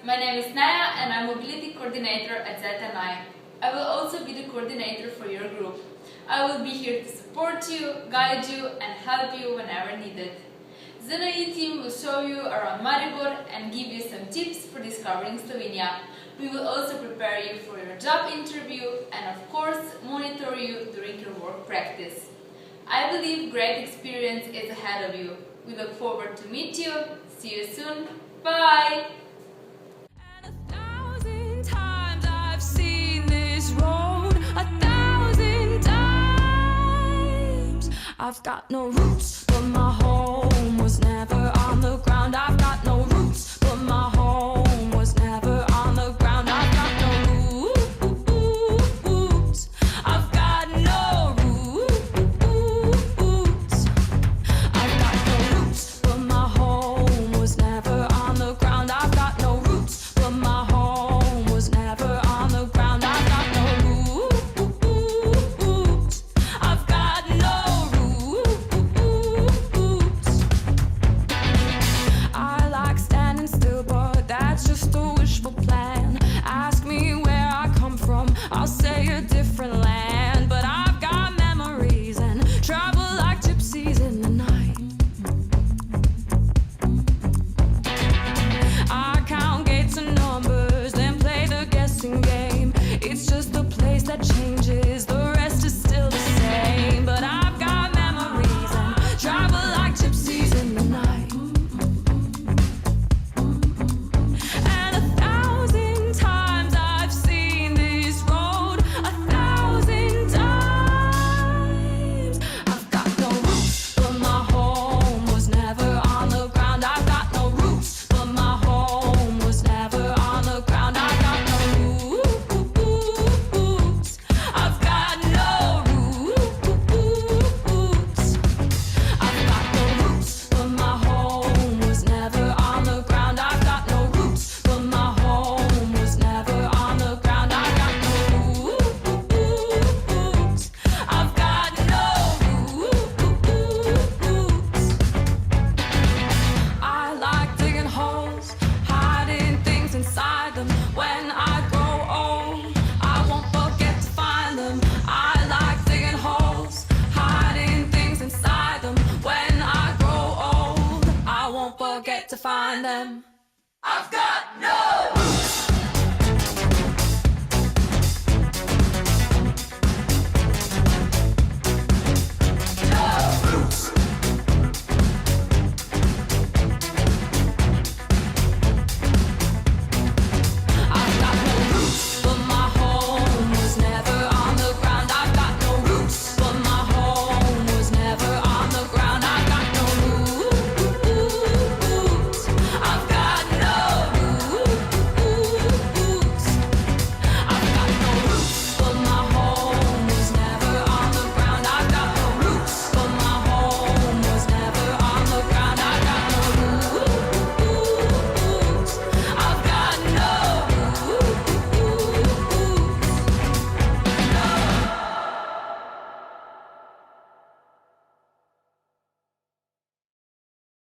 my name is Naya and I'm Mobility Coordinator at ZNI. I will also be the coordinator for your group. I will be here to support you, guide you and help you whenever needed. ZNI team will show you around Maribor and give you some tips for discovering Slovenia. We will also prepare you for your job interview and of course monitor you during your work practice. I believe great experience is ahead of you. We look forward to meet you. See you soon. Bye! And 1,000 times I've seen this road, 1,000 times. I've got no roots, but my home was never on the ground. I've